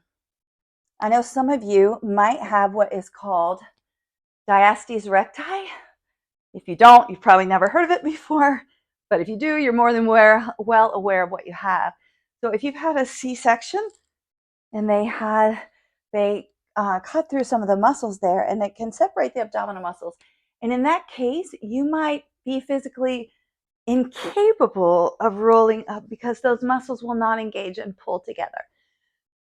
I know some of you might have what is called diastasis recti. If you don't, you've probably never heard of it before, but if you do, you're more than well aware of what you have. So if you've had a C-section and they cut through some of the muscles there, and it can separate the abdominal muscles. And in that case, you might be physically incapable of rolling up because those muscles will not engage and pull together.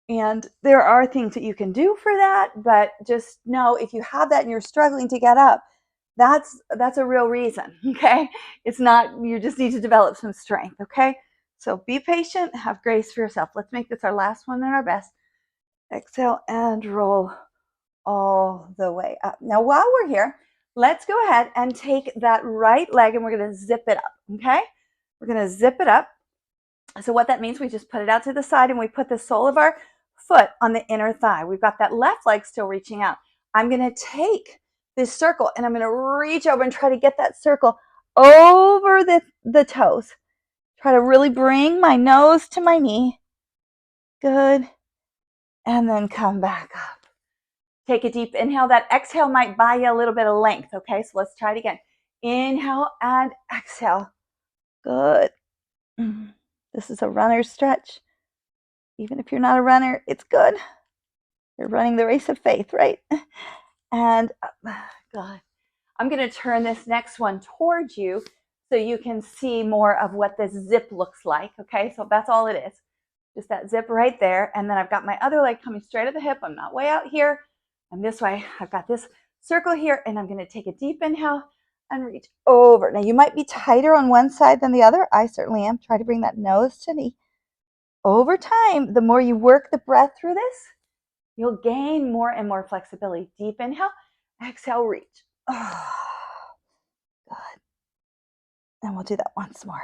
And there are things that you can do for that, but just know if you have that and you're struggling to get up, that's a real reason, okay? It's not, you just need to develop some strength, okay? So be patient, have grace for yourself. Let's make this our last one and our best. Exhale and roll all the way up. Now, while we're here, let's go ahead and take that right leg and we're going to zip it up, okay? We're going to zip it up. So what that means, we just put it out to the side and we put the sole of our foot on the inner thigh. We've got that left leg still reaching out. I'm going to take this circle and I'm going to reach over and try to get that circle over the toes. Try to really bring my nose to my knee. Good. And then come back up. Take a deep inhale. That exhale might buy you a little bit of length, okay? So let's try it again. Inhale and exhale. Good. This is a runner stretch. Even if you're not a runner, it's good. You're running the race of faith, right? And God, I'm going to turn this next one towards you so you can see more of what this zip looks like, okay? So that's all it is. Just that zip right there. And then I've got my other leg coming straight at the hip. I'm not way out here. I'm this way. I've got this circle here, and I'm going to take a deep inhale and reach over. Now, you might be tighter on one side than the other. I certainly am. Try to bring that nose to knee. Over time, the more you work the breath through this, you'll gain more and more flexibility. Deep inhale, exhale, reach. Oh, good. And we'll do that once more.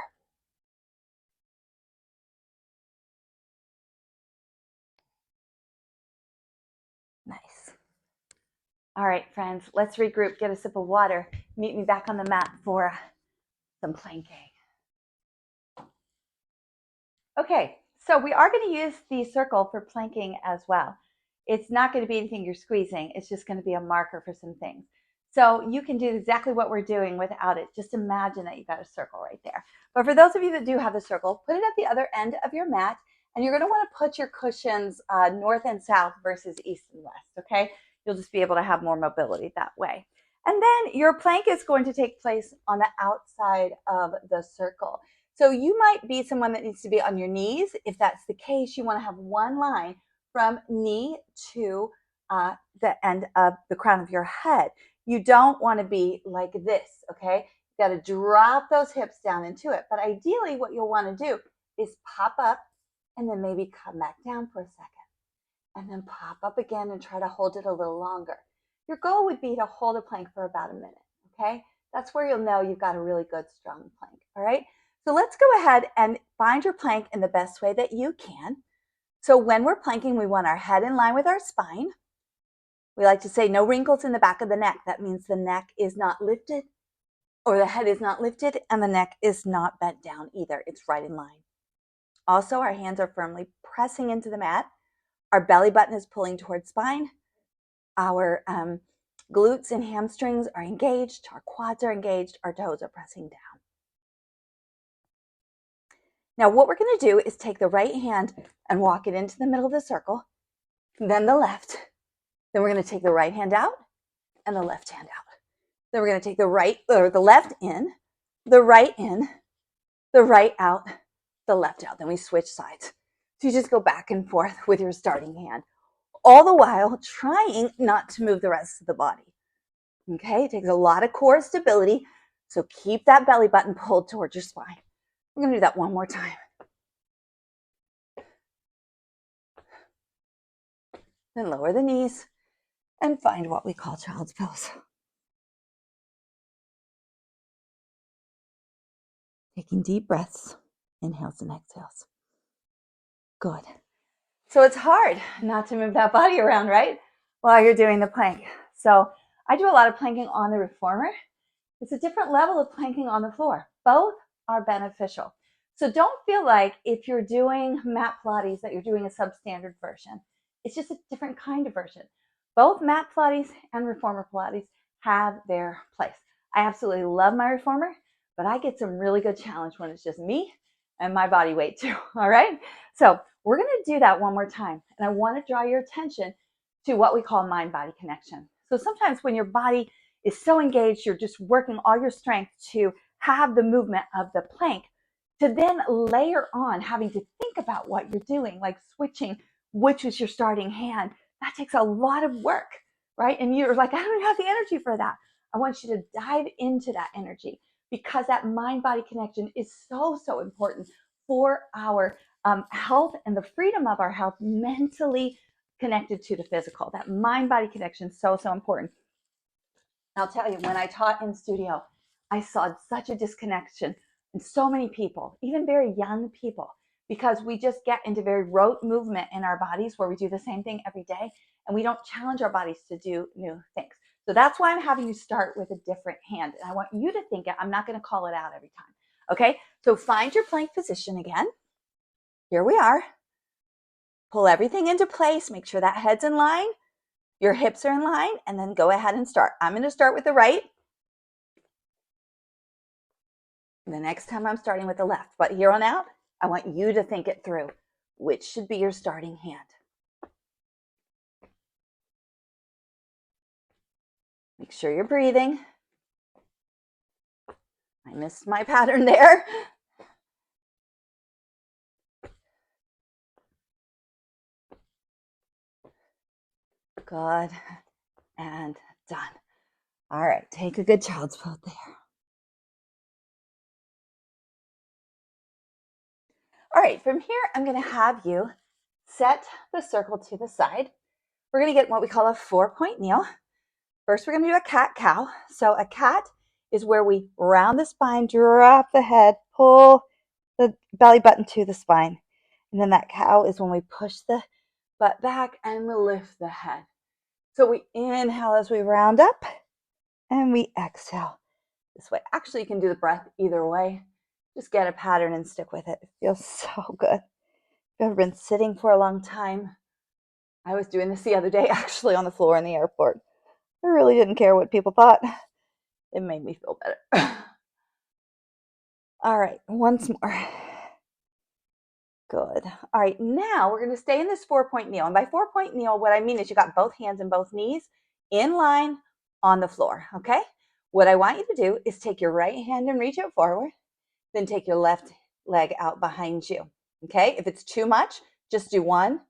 Nice. All right, friends, let's regroup, get a sip of water. Meet me back on the mat for some planking. Okay, so we are going to use the circle for planking as well. It's not going to be anything you're squeezing. It's just going to be a marker for some things. So you can do exactly what we're doing without it. Just imagine that you've got a circle right there. But for those of you that do have the circle, put it at the other end of your mat, and you're going to want to put your cushions north and south versus east and west, okay? You'll just be able to have more mobility that way. And then your plank is going to take place on the outside of the circle. So you might be someone that needs to be on your knees. If that's the case, you want to have one line from knee to the end of the crown of your head. You don't want to be like this, okay? You got to drop those hips down into it. But ideally, what you'll want to do is pop up and then maybe come back down for a second. And then pop up again and try to hold it a little longer. Your goal would be to hold a plank for about a minute, okay? That's where you'll know you've got a really good, strong plank, all right? So let's go ahead and find your plank in the best way that you can. So when we're planking, we want our head in line with our spine. We like to say no wrinkles in the back of the neck. That means the neck is not lifted or the head is not lifted and the neck is not bent down either. It's right in line. Also, our hands are firmly pressing into the mat. Our belly button is pulling towards spine. Our glutes and hamstrings are engaged. Our quads are engaged. Our toes are pressing down. Now, what we're going to do is take the right hand and walk it into the middle of the circle, then the left. Then we're going to take the right hand out and the left hand out. Then we're going to take the left in, the right in, the right out, the left out. Then we switch sides. So you just go back and forth with your starting hand, all the while trying not to move the rest of the body. Okay, it takes a lot of core stability, so keep that belly button pulled towards your spine. We're going to do that one more time. Then lower the knees and find what we call child's pose. Taking deep breaths, inhales and exhales. Good. So it's hard not to move that body around, right? While you're doing the plank. So I do a lot of planking on the reformer. It's a different level of planking on the floor. Both are beneficial. So don't feel like if you're doing Mat Pilates that you're doing a substandard version. It's just a different kind of version. Both Mat Pilates and reformer Pilates have their place. I absolutely love my reformer, but I get some really good challenge when it's just me and my body weight too, all right? So we're gonna do that one more time. And I wanna draw your attention to what we call mind-body connection. So sometimes when your body is so engaged, you're just working all your strength to have the movement of the plank, to then layer on having to think about what you're doing, like switching which is your starting hand. That takes a lot of work, right? And you're like, I don't have the energy for that. I want you to dive into that energy because that mind-body connection is so, so important for our health and the freedom of our health mentally connected to the physical. That mind-body connection is so, so important. I'll tell you, when I taught in studio, I saw such a disconnection in so many people, even very young people, because we just get into very rote movement in our bodies where we do the same thing every day and we don't challenge our bodies to do new things. So that's why I'm having you start with a different hand. And I want you to think it. I'm not going to call it out every time. Okay, so find your plank position again. Here we are. Pull everything into place. Make sure that head's in line. Your hips are in line, and then go ahead and start. I'm going to start with the right. The next time I'm starting with the left. But here on out, I want you to think it through. Which should be your starting hand? Make sure you're breathing. I missed my pattern there. Good. And done. All right, take a good child's pose there. All right, from here, I'm going to have you set the circle to the side. We're going to get what we call a 4-point kneel. First, we're going to do a cat-cow. So a cat is where we round the spine, drop the head, pull the belly button to the spine. And then that cow is when we push the butt back and lift the head. So we inhale as we round up and we exhale this way. Actually, you can do the breath either way. Just get a pattern and stick with it. It feels so good. If you've ever been sitting for a long time, I was doing this the other day actually on the floor in the airport. I really didn't care what people thought. It made me feel better. All right, once more. Good. All right, now we're going to stay in this 4-point kneel. And by 4-point kneel, what I mean is you got both hands and both knees in line on the floor, okay? What I want you to do is take your right hand and reach it forward, then take your left leg out behind you, okay? If it's too much, just do one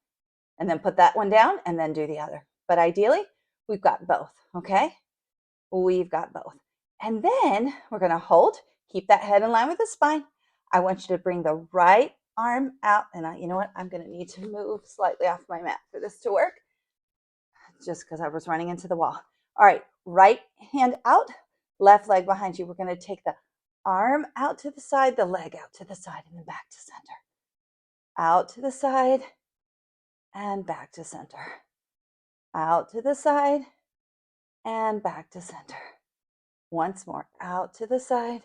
and then put that one down and then do the other. But ideally, we've got both, okay? We've got both. And then we're going to hold, keep that head in line with the spine. I want you to bring the right arm out, and you know what? I'm going to need to move slightly off my mat for this to work, just because I was running into the wall. All right, right hand out, left leg behind you. We're going to take the arm out to the side, the leg out to the side, and then back to center. Out to the side, and back to center. Out to the side, and back to center. Once more, out to the side,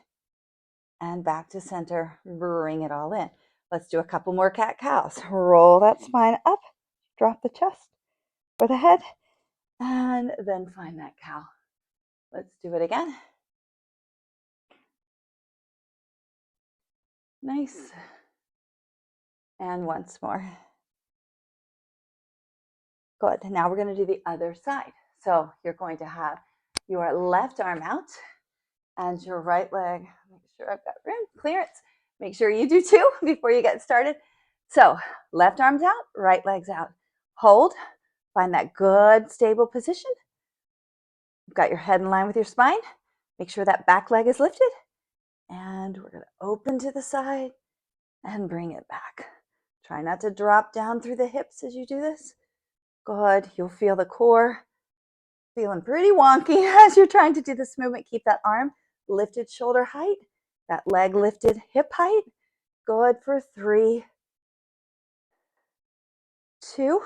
and back to center. Bring it all in. Let's do a couple more cat-cows. Roll that spine up, drop the chest or the head, and then find that cow. Let's do it again. Nice. And once more. Good. Now we're going to do the other side. So you're going to have your left arm out and your right leg. Make sure I've got room, clearance. Make sure you do too before you get started. So left arm's out, right leg's out. Hold, find that good stable position. You've got your head in line with your spine. Make sure that back leg is lifted. And we're going to open to the side and bring it back. Try not to drop down through the hips as you do this. Good. You'll feel the core feeling pretty wonky as you're trying to do this movement. Keep that arm lifted shoulder height, that leg lifted hip height. Good for 3, 2,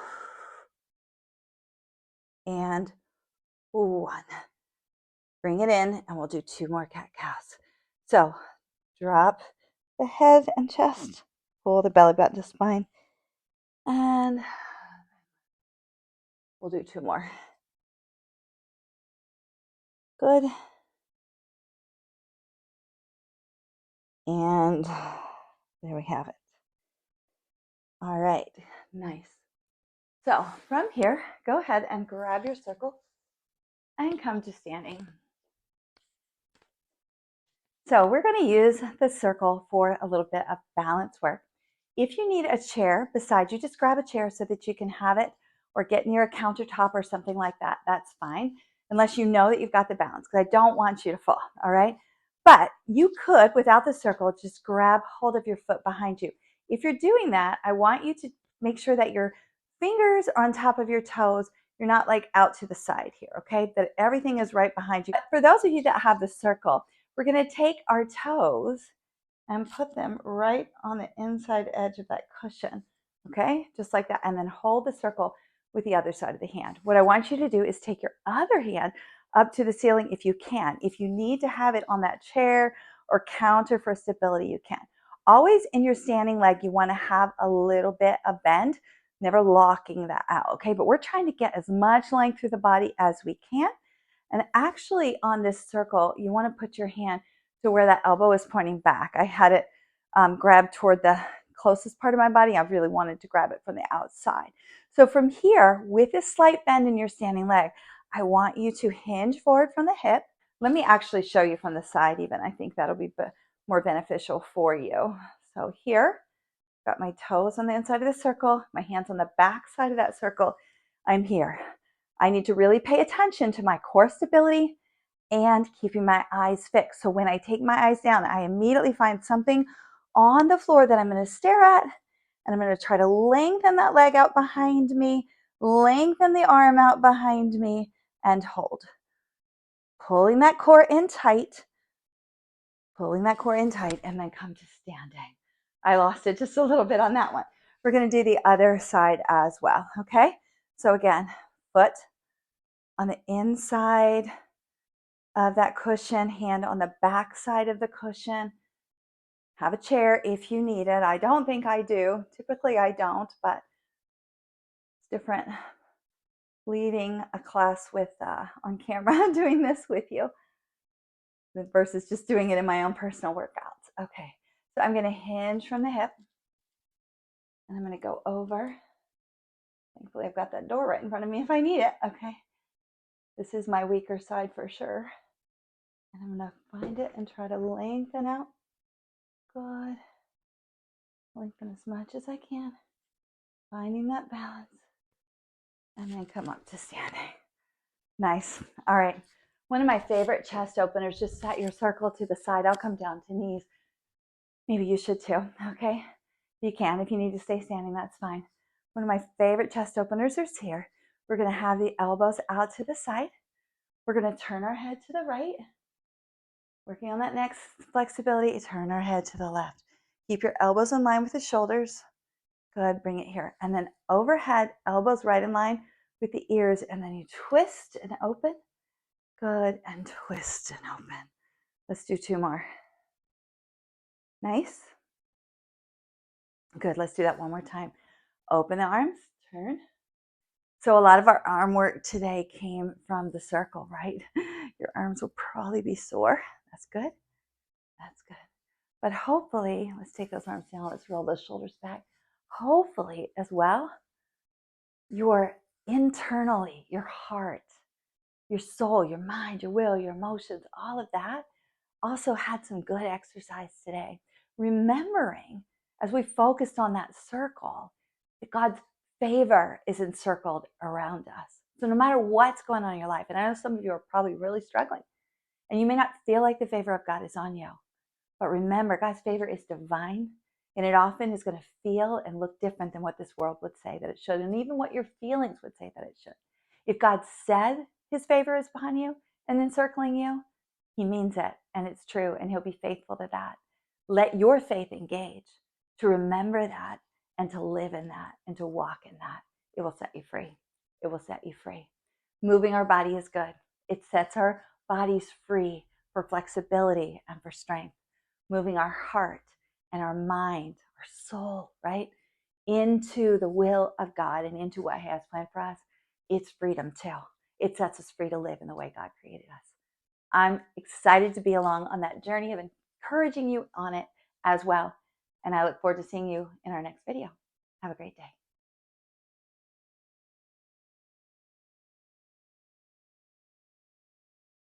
and 1. Bring it in, and we'll do 2 more cat-cows. So drop the head and chest, pull the belly button to spine, and we'll do 2 more. Good. And there we have it. All right, nice. So from here, go ahead and grab your circle and come to standing. So we're going to use the circle for a little bit of balance work. If you need a chair beside you, just grab a chair so that you can have it, or get near a countertop or something like that. That's fine, unless you know that you've got the balance, because I don't want you to fall, all right? But you could, without the circle, just grab hold of your foot behind you. If you're doing that, I want you to make sure that your fingers are on top of your toes. You're not like out to the side here, okay? That everything is right behind you. But for those of you that have the circle, we're gonna take our toes and put them right on the inside edge of that cushion, okay? Just like that, and then hold the circle with the other side of the hand. What I want you to do is take your other hand up to the ceiling if you can. If you need to have it on that chair or counter for stability, you can. Always in your standing leg, you wanna have a little bit of bend, never locking that out, okay? But we're trying to get as much length through the body as we can. And actually on this circle, you wanna put your hand to where that elbow is pointing back. I had it grabbed toward the closest part of my body. I really wanted to grab it from the outside. So from here, with a slight bend in your standing leg, I want you to hinge forward from the hip. Let me actually show you from the side even. I think that'll be more beneficial for you. So here, got my toes on the inside of the circle, my hands on the back side of that circle. I'm here. I need to really pay attention to my core stability and keeping my eyes fixed. So when I take my eyes down, I immediately find something on the floor that I'm going to stare at, and I'm going to try to lengthen that leg out behind me, lengthen the arm out behind me, and hold. Pulling that core in tight, and then come to standing. I lost it just a little bit on that one. We're going to do the other side as well, okay? So again, foot on the inside of that cushion, hand on the back side of the cushion. Have a chair if you need it. I don't think I do. Typically I don't, but it's different leading a class with on camera doing this with you versus just doing it in my own personal workouts. Okay, so I'm going to hinge from the hip, and I'm going to go over. Thankfully I've got that door right in front of me if I need it. Okay, this is my weaker side for sure, and I'm going to find it and try to lengthen out. Good. Lengthen as much as I can, finding that balance, and then come up to standing. Nice. All right. One of my favorite chest openers, just set your circle to the side. I'll come down to knees. Maybe you should too, okay? You can. If you need to stay standing, that's fine. One of my favorite chest openers is here. We're going to have the elbows out to the side. We're going to turn our head to the right. Working on that next flexibility, turn our head to the left. Keep your elbows in line with the shoulders. Good, bring it here. And then overhead, elbows right in line with the ears, and then you twist and open. Good, and twist and open. Let's do two more. Nice. Good, let's do that one more time. Open the arms, turn. So a lot of our arm work today came from the circle, right? Your arms will probably be sore. That's good. That's good. But hopefully, let's take those arms down. Let's roll those shoulders back. Hopefully as well, your internally, your heart, your soul, your mind, your will, your emotions, all of that also had some good exercise today. Remembering, as we focused on that circle, that God's favor is encircled around us. So no matter what's going on in your life, and I know some of you are probably really struggling, and you may not feel like the favor of God is on you, but remember, God's favor is divine, and it often is going to feel and look different than what this world would say that it should, and even what your feelings would say that it should. If God said his favor is behind you and encircling you, he means it, and it's true, and he'll be faithful to that. Let your faith engage to remember that and to live in that and to walk in that. It will set you free. It will set you free. Moving our body is good. It sets our bodies free for flexibility and for strength. Moving our heart and our mind, our soul, right, into the will of God and into what he has planned for us, it's freedom too. It sets us free to live in the way God created us. I'm excited to be along on that journey of encouraging you on it as well. And I look forward to seeing you in our next video.